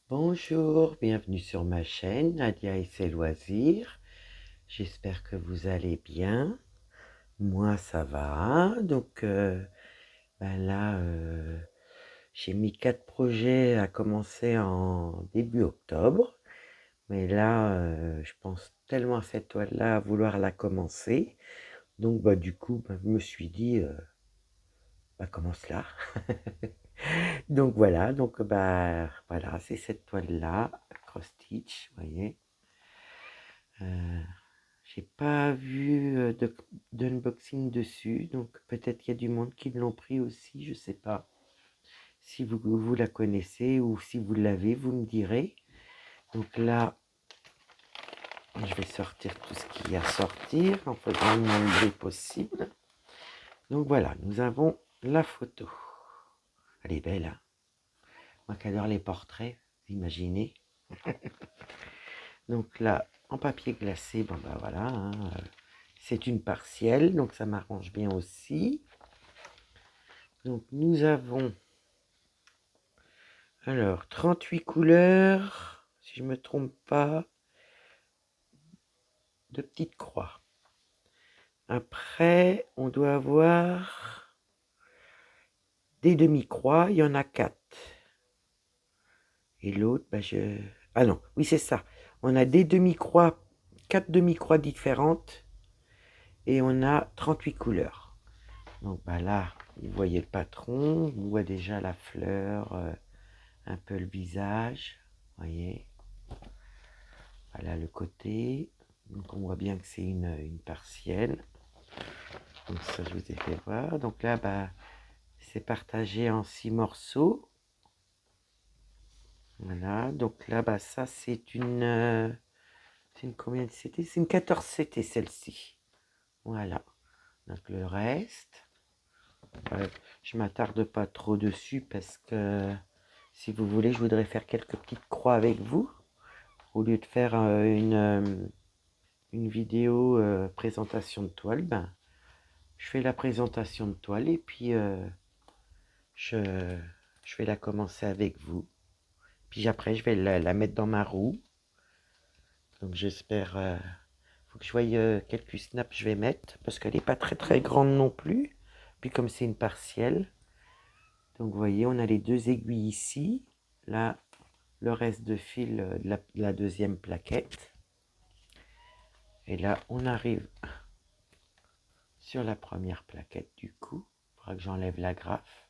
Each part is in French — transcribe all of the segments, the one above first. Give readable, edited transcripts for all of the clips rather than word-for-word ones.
Bonjour, bienvenue sur ma chaîne Nadia et ses loisirs. J'espère que vous allez bien. Moi, ça va. Donc là, j'ai mis 4 projets à commencer en début octobre. Mais là, je pense tellement à cette toile-là, à vouloir la commencer. Donc du coup, je me suis dit, commence-la. Donc voilà, voilà, c'est cette toile-là, cross stitch, vous voyez. J'ai pas vu d'unboxing dessus, donc peut-être qu'il y a du monde qui l'ont pris aussi, je sais pas. Si vous la connaissez ou si vous l'avez, vous me direz. Donc là, je vais sortir tout ce qu'il y a à sortir en faisant le moins de bruit possible. Donc voilà, nous avons la photo. Elle est belle, hein. Moi qui adore les portraits, vous imaginez. Donc là, en papier glacé, voilà, hein, c'est une partielle, donc ça m'arrange bien aussi. Donc nous avons alors 38 couleurs, si je ne me trompe pas, de petites croix. Après, on doit avoir des demi-croix, il y en a 4. Et l'autre, ah non, oui c'est ça. On a des demi-croix, 4 demi-croix différentes, et on a 38 couleurs. Donc là, vous voyez le patron, on voit déjà la fleur, un peu le visage, voyez. Voilà le côté. Donc on voit bien que c'est une partielle. Donc ça, je vous ai fait voir. Donc là, c'est partagé en 6 morceaux. Voilà. Donc là, ça, c'est une combien de CT? C'est une 14 CT, celle-ci. Voilà. Donc le reste, je m'attarde pas trop dessus parce que, si vous voulez, je voudrais faire quelques petites croix avec vous. Au lieu de faire une vidéo présentation de toile, je fais la présentation de toile et puis je vais la commencer avec vous. Puis après, je vais la mettre dans ma roue. Donc j'espère... faut que je voie quelques snaps je vais mettre. Parce qu'elle n'est pas très très grande non plus. Puis comme c'est une partielle. Donc vous voyez, on a les 2 aiguilles ici. Là, le reste de fil de la deuxième plaquette. Et là, on arrive sur la première plaquette du coup. Il faudra que j'enlève la graffe.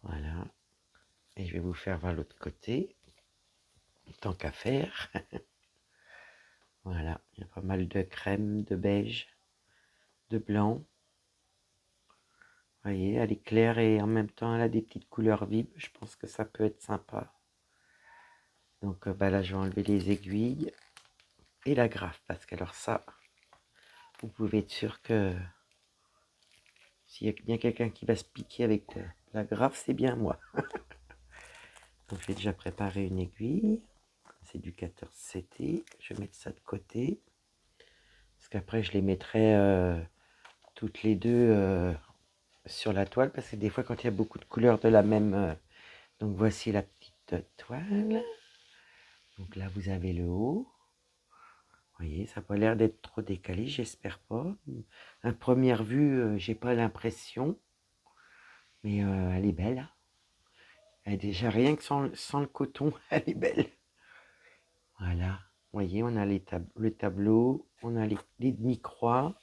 Voilà. Et je vais vous faire voir l'autre côté. Tant qu'à faire. Voilà, il y a pas mal de crème, de beige, de blanc. Vous voyez, elle est claire et en même temps elle a des petites couleurs vives. Je pense que ça peut être sympa. Donc là, je vais enlever les aiguilles et la graffe. Parce que alors ça, vous pouvez être sûr que s'il y a bien quelqu'un qui va se piquer avec la graffe, c'est bien moi. Donc j'ai déjà préparé une aiguille. C'est du 14 CT. Je vais mettre ça de côté. Parce qu'après, je les mettrai toutes les deux sur la toile. Parce que des fois, quand il y a beaucoup de couleurs de la même... donc voici la petite toile. Donc là, vous avez le haut. Vous voyez, ça n'a pas l'air d'être trop décalé, j'espère pas. À première vue, j'ai pas l'impression. Mais elle est belle. Elle est déjà rien que sans le coton, elle est belle. Voilà. Vous voyez, on a le tableau, on a les demi-croix.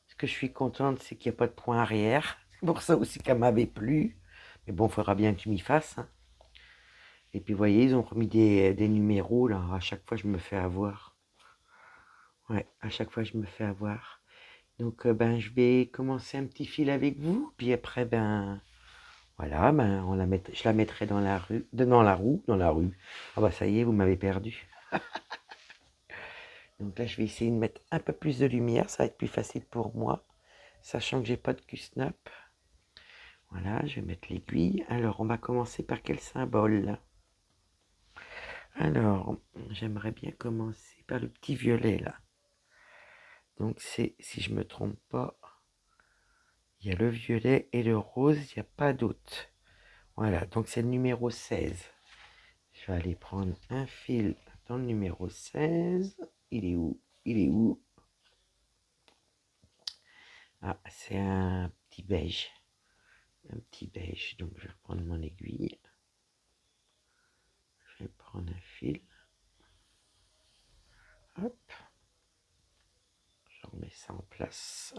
Ce que je suis contente, c'est qu'il n'y a pas de point arrière. C'est pour ça aussi qu'elle m'avait plu. Mais bon, il faudra bien que je m'y fasse. Hein. Et puis, vous voyez, ils ont remis des numéros, là. À chaque fois, je me fais avoir. Ouais, à chaque fois, je me fais avoir. Donc, je vais commencer un petit fil avec vous. Puis après, voilà, je la mettrai dans la rue, dans la rue. Ah ça y est, vous m'avez perdu. Donc là, je vais essayer de mettre un peu plus de lumière. Ça va être plus facile pour moi. Sachant que j'ai pas de Q-snap. Voilà, je vais mettre l'aiguille. Alors, on va commencer par quel symbole? Alors, j'aimerais bien commencer par le petit violet, là. Donc, c'est, si je me trompe pas, il y a le violet et le rose, il n'y a pas d'autre. Voilà, donc c'est le numéro 16. je vais aller prendre un fil dans le numéro 16. Il est où? Il est où? Ah, c'est un petit beige. Un petit beige. Donc, je vais reprendre mon aiguille. Je vais prendre un fil. Hop. Je remets ça en place.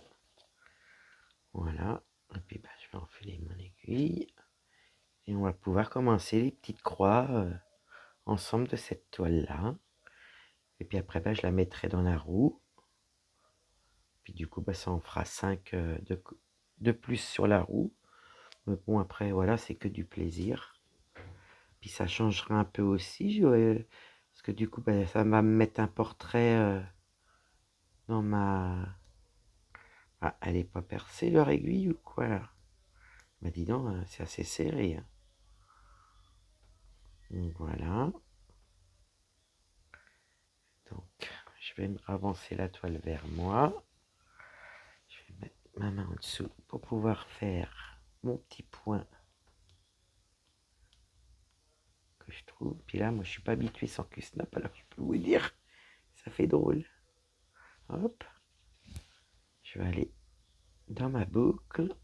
Voilà. Et puis, je vais enfiler mon aiguille. Et on va pouvoir commencer les petites croix ensemble de cette toile-là. Et puis après, je la mettrai dans la roue. Puis du coup, ça en fera 5 de plus sur la roue. Mais bon, après, voilà, c'est que du plaisir. Puis ça changera un peu aussi. Parce que du coup, ça va me mettre un portrait dans ma... Ah, elle n'est pas percée, leur aiguille, ou quoi? Bah dis donc, c'est assez serré. Hein. Donc voilà. Donc, je vais me avancer la toile vers moi. Je vais mettre ma main en dessous pour pouvoir faire mon petit point que je trouve. Puis là, moi, je suis pas habitué sans Q-Snap, alors je peux vous dire, ça fait drôle. Hop. Je vais aller dans ma boucle.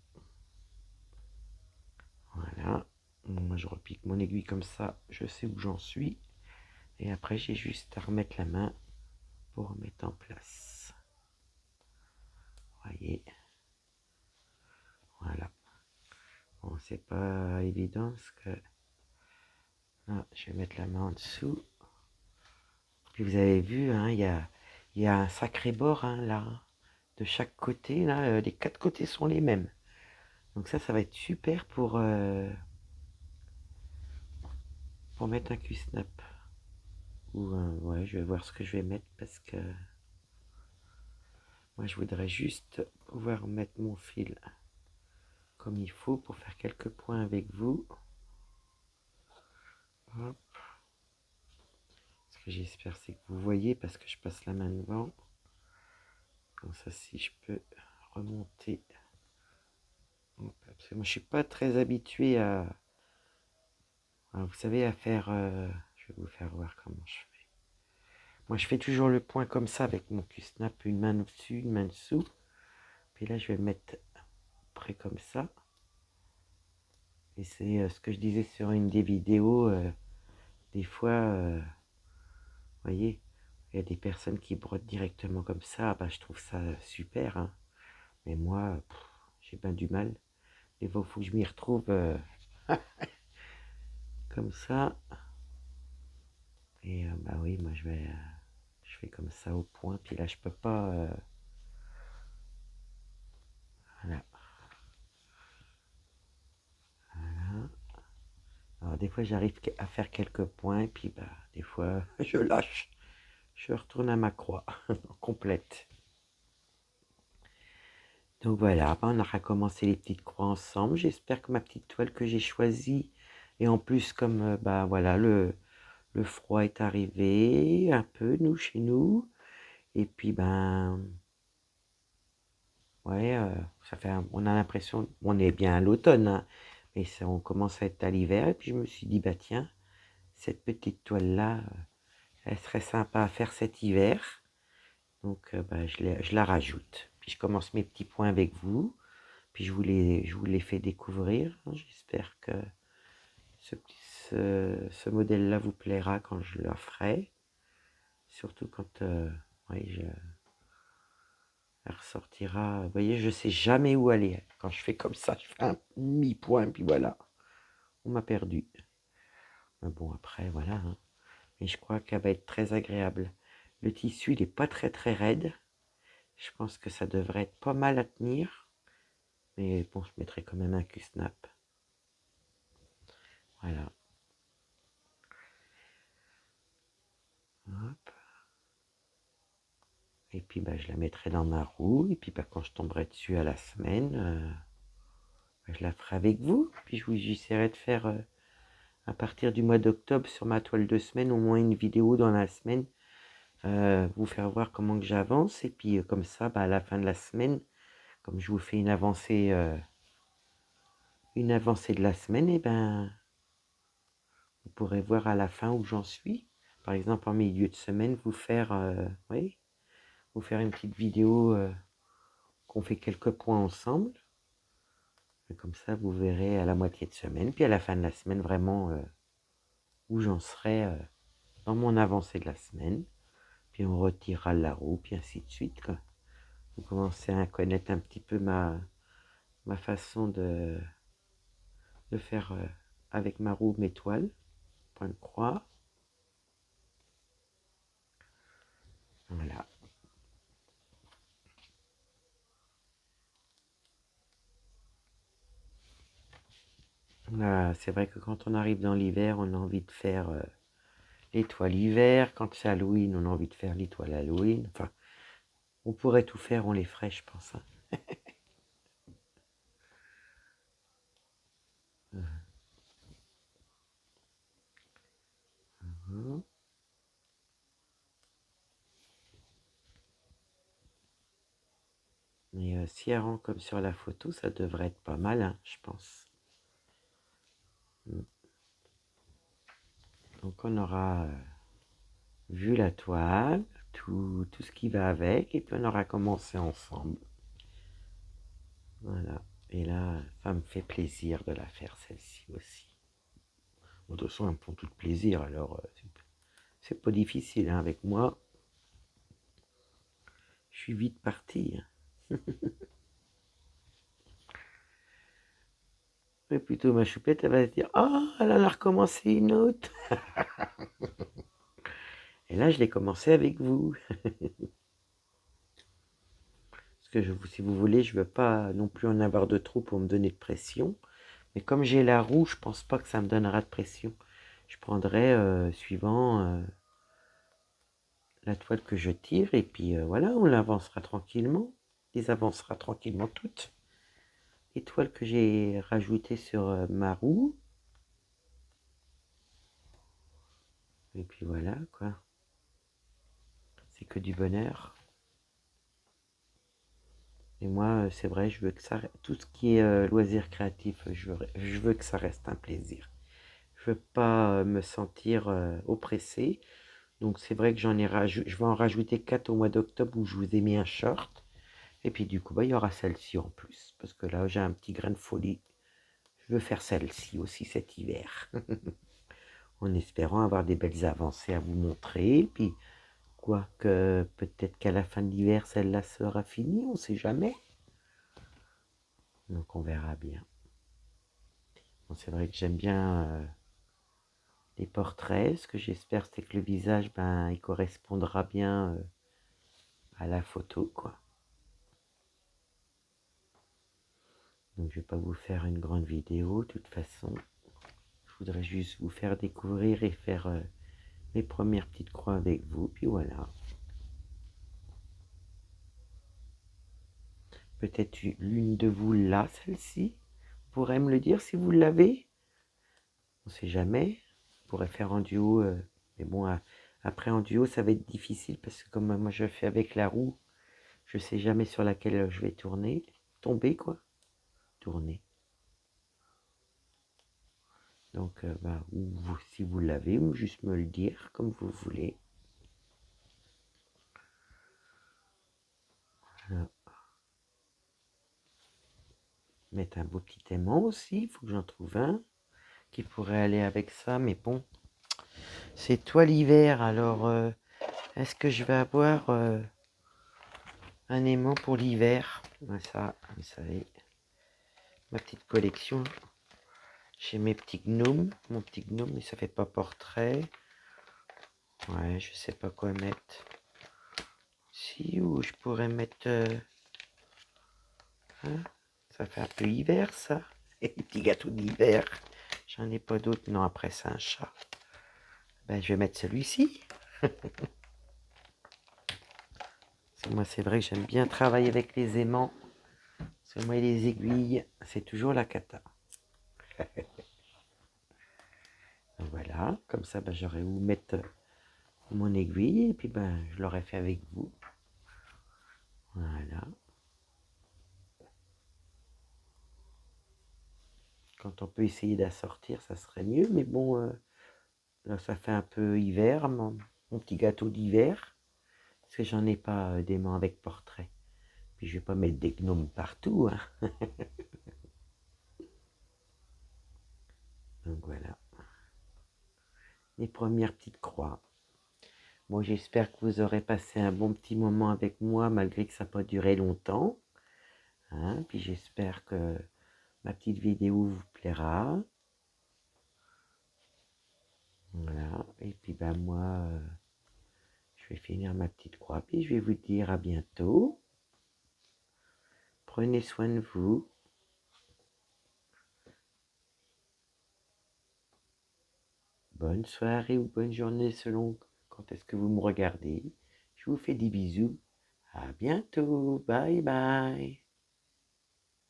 Voilà. Moi, je repique mon aiguille comme ça, je sais où j'en suis. Et après, j'ai juste à remettre la main pour remettre en place. Voyez. Voilà. Bon, c'est pas évident parce que... Là, je vais mettre la main en dessous. Puis vous avez vu, hein, il y a un sacré bord, hein, là. De chaque côté, là, les 4 côtés sont les mêmes. Donc ça va être super pour mettre un Q-Snap. Ou ouais, je vais voir ce que je vais mettre parce que moi je voudrais juste pouvoir mettre mon fil comme il faut pour faire quelques points avec vous. Hop. Ce que j'espère c'est que vous voyez parce que je passe la main devant. Comme ça, si je peux remonter. Parce que moi je suis pas très habitué vous savez, à faire... je vais vous faire voir comment je fais. Moi je fais toujours le point comme ça avec mon Q-Snap, une main au-dessus, une main dessous. Puis là je vais mettre près comme ça. Et c'est ce que je disais sur une des vidéos. Des fois, vous voyez, il y a des personnes qui brodent directement comme ça. Je trouve ça super. Hein. Mais moi, j'ai bien du mal. Il faut que je m'y retrouve comme ça. Et oui, moi je fais comme ça au point. Puis là, je peux pas. Voilà. Voilà. Alors des fois, j'arrive à faire quelques points. Et puis des fois, je lâche. Je retourne à ma croix complète. Donc voilà, on aura commencé les petites croix ensemble. J'espère que ma petite toile que j'ai choisie, et en plus comme voilà, le froid est arrivé un peu chez nous. Et puis ouais, ça fait on a l'impression, on est bien à l'automne, hein, mais ça, on commence à être à l'hiver. Et puis je me suis dit, tiens, cette petite toile-là, elle serait sympa à faire cet hiver. Donc je la rajoute. Puis je commence mes petits points avec vous. Puis je vous les fais découvrir. Hein. J'espère que ce modèle-là vous plaira quand je le ferai. Surtout quand elle ressortira. Vous voyez, je ne sais jamais où aller. Quand je fais comme ça, je fais un mi-point, puis voilà. On m'a perdu. Mais bon, après, voilà. Hein. Mais je crois qu'elle va être très agréable. Le tissu, il n'est pas très très raide. Je pense que ça devrait être pas mal à tenir. Mais bon, je mettrai quand même un Q-Snap. Voilà. Hop. Et puis je la mettrai dans ma roue. Et puis quand je tomberai dessus à la semaine, je la ferai avec vous. Puis j'essaierai de faire à partir du mois d'octobre sur ma toile de semaine au moins une vidéo dans la semaine. Vous faire voir comment que j'avance. Et puis comme ça, à la fin de la semaine, comme je vous fais une avancée de la semaine, et vous pourrez voir à la fin où j'en suis. Par exemple, en milieu de semaine, oui, vous faire une petite vidéo qu'on fait quelques points ensemble. Et comme ça, vous verrez à la moitié de semaine, puis à la fin de la semaine, vraiment où j'en serai dans mon avancée de la semaine. Puis on retirera la roue, puis ainsi de suite, quoi. Vous commencez à connaître un petit peu ma façon de faire avec ma roue, mes toiles, point de croix. Voilà. C'est vrai que quand on arrive dans l'hiver, on a envie de faire l'étoile hiver. Quand c'est Halloween, on a envie de faire l'étoile Halloween. Enfin, on pourrait tout faire, on les ferait, je pense. Hein. Mhm. Mais si elle rend comme sur la photo, ça devrait être pas mal, hein, je pense. Donc on aura vu la toile, tout ce qui va avec, et puis on aura commencé ensemble. Voilà. Et là, ça me fait plaisir de la faire, celle-ci aussi. De toute façon, elles me font tout plaisir, alors c'est pas difficile, hein, avec moi. Je suis vite parti. Mais plutôt ma choupette, elle va se dire, oh, elle en a recommencé une autre. Et là, je l'ai commencé avec vous. Parce que si vous voulez, je veux pas non plus en avoir de trop pour me donner de pression. Mais comme j'ai la roue, je pense pas que ça me donnera de pression. Je prendrai suivant la toile que je tire, et puis voilà, on l'avancera tranquillement. Les avancera tranquillement toutes. Les toiles que j'ai rajoutées sur ma roue. Et puis voilà, quoi. C'est que du bonheur. Et moi, c'est vrai, je veux que ça, tout ce qui est loisir créatif, je veux que ça reste un plaisir. Je veux pas me sentir oppressé. Donc c'est vrai que je vais en rajouter 4 au mois d'octobre où je vous ai mis un short. Et puis du coup, bah, il y aura celle-ci en plus. Parce que là, j'ai un petit grain de folie. Je veux faire celle-ci aussi cet hiver. En espérant avoir des belles avancées à vous montrer. Et puis, quoique peut-être qu'à la fin de l'hiver, celle-là sera finie, on ne sait jamais. Donc on verra bien. Bon, c'est vrai que j'aime bien les portraits. Ce que j'espère, c'est que le visage, ben, il correspondra bien à la photo, quoi. Donc je vais pas vous faire une grande vidéo, de toute façon. Je voudrais juste vous faire découvrir et faire mes premières petites croix avec vous, puis voilà. Peut-être l'une de vous là, celle-ci. Vous pourrez me le dire si vous l'avez. On sait jamais. On pourrait faire en duo. Mais bon, après en duo, ça va être difficile parce que comme moi je fais avec la roue, je sais jamais sur laquelle je vais tourner. Tomber, quoi. Tourner. Donc, si vous l'avez, juste me le dire comme vous voulez. Voilà. Mettre un beau petit aimant aussi, il faut que j'en trouve un qui pourrait aller avec ça, mais bon, c'est toi l'hiver, alors est-ce que je vais avoir un aimant pour l'hiver? Ça, vous savez, ma petite collection, j'ai mes petits gnomes, mon petit gnome, mais ça fait pas portrait. Ouais, je sais pas quoi mettre. Si, ou je pourrais mettre... hein, ça fait un peu hiver, ça. Les petits gâteaux d'hiver. J'en ai pas d'autres. Non, après, c'est un chat. Ben, je vais mettre celui-ci. Moi, c'est vrai que j'aime bien travailler avec les aimants. Parce que moi, les aiguilles, c'est toujours la cata. Donc voilà, comme ça, ben, j'aurais où mettre mon aiguille. Et puis, ben, je l'aurais fait avec vous. Voilà. Quand on peut essayer d'assortir, ça serait mieux. Mais bon, Là, ça fait un peu hiver, mon petit gâteau d'hiver. Parce que j'en ai pas des mains avec portrait. Puis je vais pas mettre des gnomes partout, hein. Donc voilà, les premières petites croix. Bon, j'espère que vous aurez passé un bon petit moment avec moi, malgré que ça n'a pas duré longtemps. Hein. Puis j'espère que ma petite vidéo vous plaira. Voilà, et puis ben moi, je vais finir ma petite croix, puis je vais vous dire à bientôt. Prenez soin de vous. Bonne soirée ou bonne journée selon quand est-ce que vous me regardez. Je vous fais des bisous. À bientôt. Bye bye.